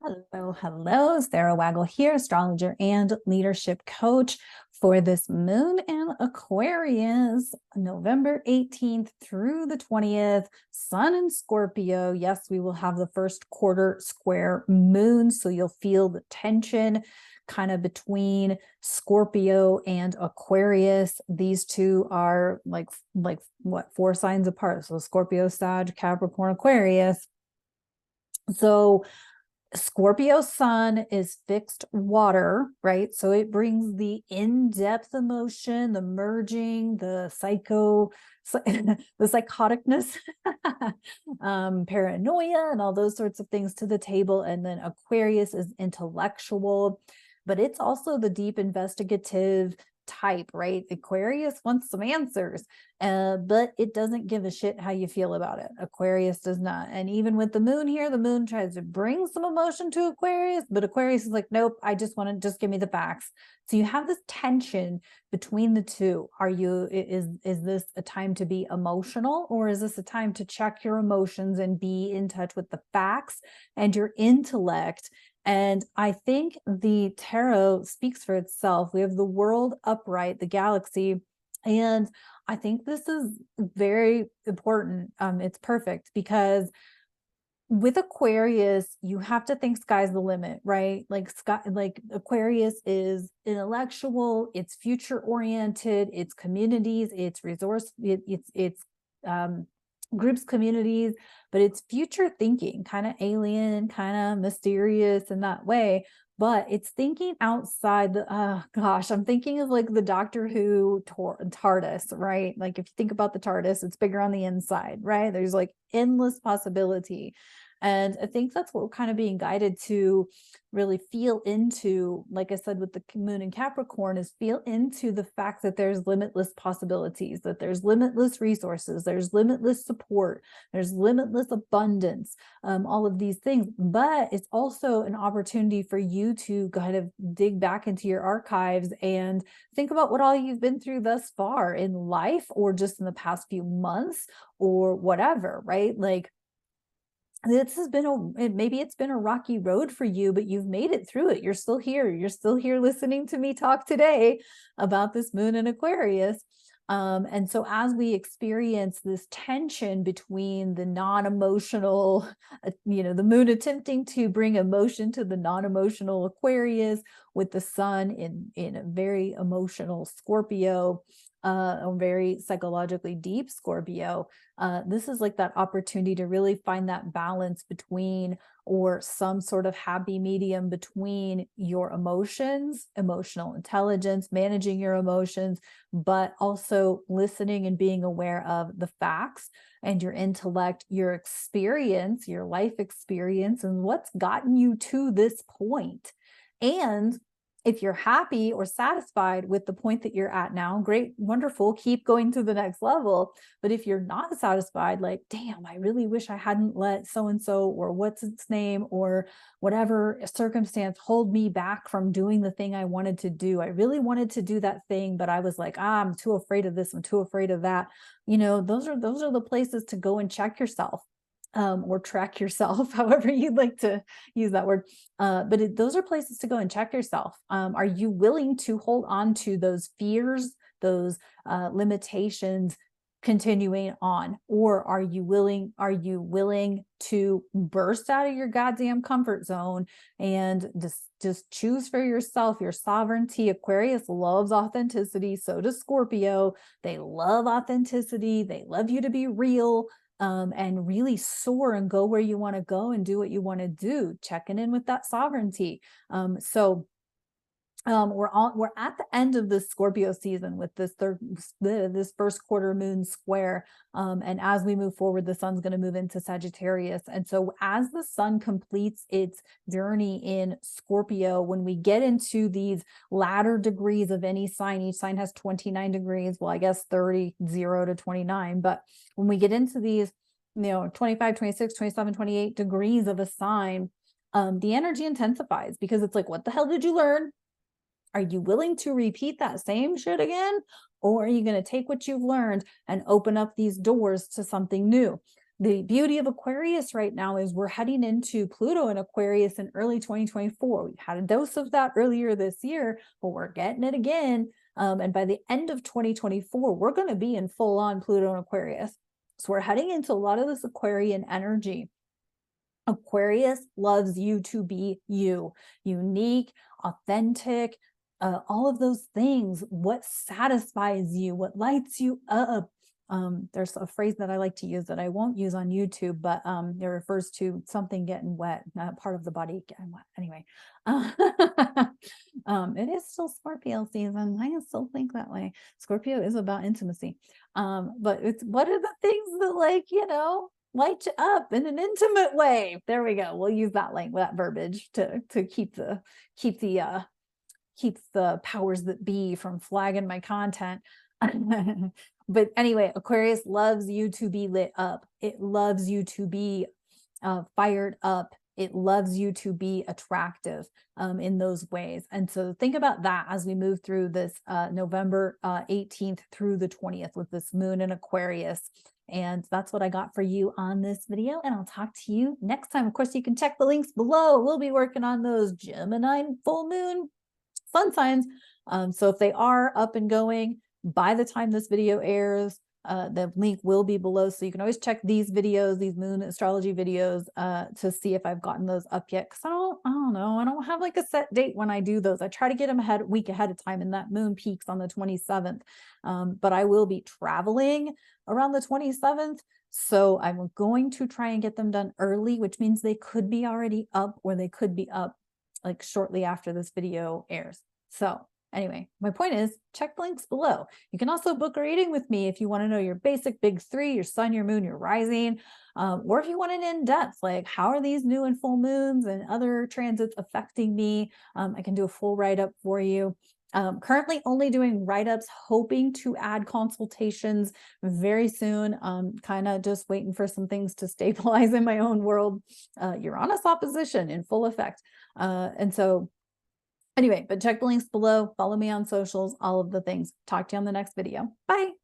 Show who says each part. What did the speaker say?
Speaker 1: Hello, hello. Sarah Waggle here, astrologer and leadership coach for this moon in Aquarius, November 18th through the 20th, sun in Scorpio. Yes, we will have the first quarter square moon, so you'll feel the tension kind of between Scorpio and Aquarius. These two are like what, 4 signs apart. So Scorpio, Sag, Capricorn, Aquarius. So Scorpio sun is fixed water, right? So it brings the in-depth emotion, the merging, the the psychoticness, paranoia, and all those sorts of things to the table. And then Aquarius is intellectual, but it's also the deep investigative type, right? Aquarius wants some answers, but it doesn't give a shit how you feel about it. Aquarius does not. And even with the moon here, the moon tries to bring some emotion to Aquarius, but Aquarius is like, nope, I just want to just give me the facts. So you have this tension between the two. Is this a time to be emotional, or is this a time to check your emotions and be in touch with the facts and your intellect? And I think the tarot speaks for itself. We have the world upright, the galaxy, and I think this is very important. It's perfect because with Aquarius, you have to think sky's the limit, right? Like Aquarius is intellectual, it's future oriented, it's communities, it's resource, it's groups, communities, but it's future thinking, kind of alien, kind of mysterious in that way. But it's thinking outside the, gosh, I'm thinking of like the Doctor Who TARDIS, right? Like if you think about the TARDIS, it's bigger on the inside, right? There's like endless possibility. And I think that's what we're kind of being guided to really feel into, like I said, with the moon in Capricorn, is feel into the fact that there's limitless possibilities, that there's limitless resources, there's limitless support, there's limitless abundance, all of these things. But it's also an opportunity for you to kind of dig back into your archives and think about what all you've been through thus far in life, or just in the past few months, or whatever, right? Like, this has been maybe it's been a rocky road for you, but you've made it through it. You're still here. You're still here listening to me talk today about this moon in Aquarius. And so as we experience this tension between the non-emotional, the moon attempting to bring emotion to the non-emotional Aquarius, with the sun in a very emotional Scorpio, a very psychologically deep Scorpio, this is like that opportunity to really find that balance between, or some sort of happy medium between, your emotions, emotional intelligence, managing your emotions, but also listening and being aware of the facts and your intellect, your experience, your life experience, and what's gotten you to this point. And if you're happy or satisfied with the point that you're at now, great, wonderful, keep going to the next level. But if you're not satisfied, like, damn, I really wish I hadn't let so-and-so, or what's its name, or whatever circumstance hold me back from doing the thing I wanted to do. I really wanted to do that thing, but I was like, I'm too afraid of this, I'm too afraid of that. Those are the places to go and check yourself. Or track yourself, however you'd like to use that word. But those are places to go and check yourself. Are you willing to hold on to those fears, those limitations, continuing on? Or are you willing to burst out of your goddamn comfort zone and just choose for yourself, your sovereignty? Aquarius loves authenticity. So does Scorpio. They love authenticity. They love you to be real. And really soar and go where you want to go and do what you want to do, checking in with that sovereignty. We're at the end of this Scorpio season with this first quarter moon square, and as we move forward, the sun's going to move into Sagittarius. And so as the sun completes its journey in Scorpio, when we get into these latter degrees of any sign, each sign has 29 degrees, well, I guess 30, 0 to 29, but when we get into these 25, 26, 27, 28 degrees of a sign, the energy intensifies, because it's like, what the hell did you learn? Are you willing to repeat that same shit again? Or are you going to take what you've learned and open up these doors to something new? The beauty of Aquarius right now is we're heading into Pluto in Aquarius in early 2024. We had a dose of that earlier this year, but we're getting it again. And by the end of 2024, we're going to be in full on Pluto in Aquarius. So we're heading into a lot of this Aquarian energy. Aquarius loves you to be you, unique, authentic, all of those things, what satisfies you, what lights you up. There's a phrase that I like to use that I won't use on YouTube, but it refers to something getting wet, part of the body getting wet. Anyway, it is still Scorpio season. I still think that way. Scorpio is about intimacy. But it's what are the things that, like, light you up in an intimate way? There we go. We'll use that that verbiage to keep the powers that be from flagging my content. But anyway, Aquarius loves you to be lit up. It loves you to be fired up. It loves you to be attractive in those ways. And so think about that as we move through this November 18th through the 20th with this moon in Aquarius. And that's what I got for you on this video. And I'll talk to you next time. Of course, you can check the links below. We'll be working on those Gemini full moon sun signs. So if they are up and going by the time this video airs, the link will be below. So you can always check these videos, these moon astrology videos, to see if I've gotten those up yet. Cause I don't know. I don't have like a set date when I do those. I try to get them a week ahead of time, and that moon peaks on the 27th. But I will be traveling around the 27th. So I'm going to try and get them done early, which means they could be already up, or they could be up like shortly after this video airs. So anyway, my point is, check the links below. You can also book a reading with me if you want to know your basic big three, your sun, your moon, your rising, or if you want an in-depth, like how are these new and full moons and other transits affecting me? I can do a full write-up for you. Currently only doing write-ups, hoping to add consultations very soon. Kind of just waiting for some things to stabilize in my own world. Uranus opposition in full effect. And so anyway, but check the links below, follow me on socials, all of the things. Talk to you on the next video. Bye.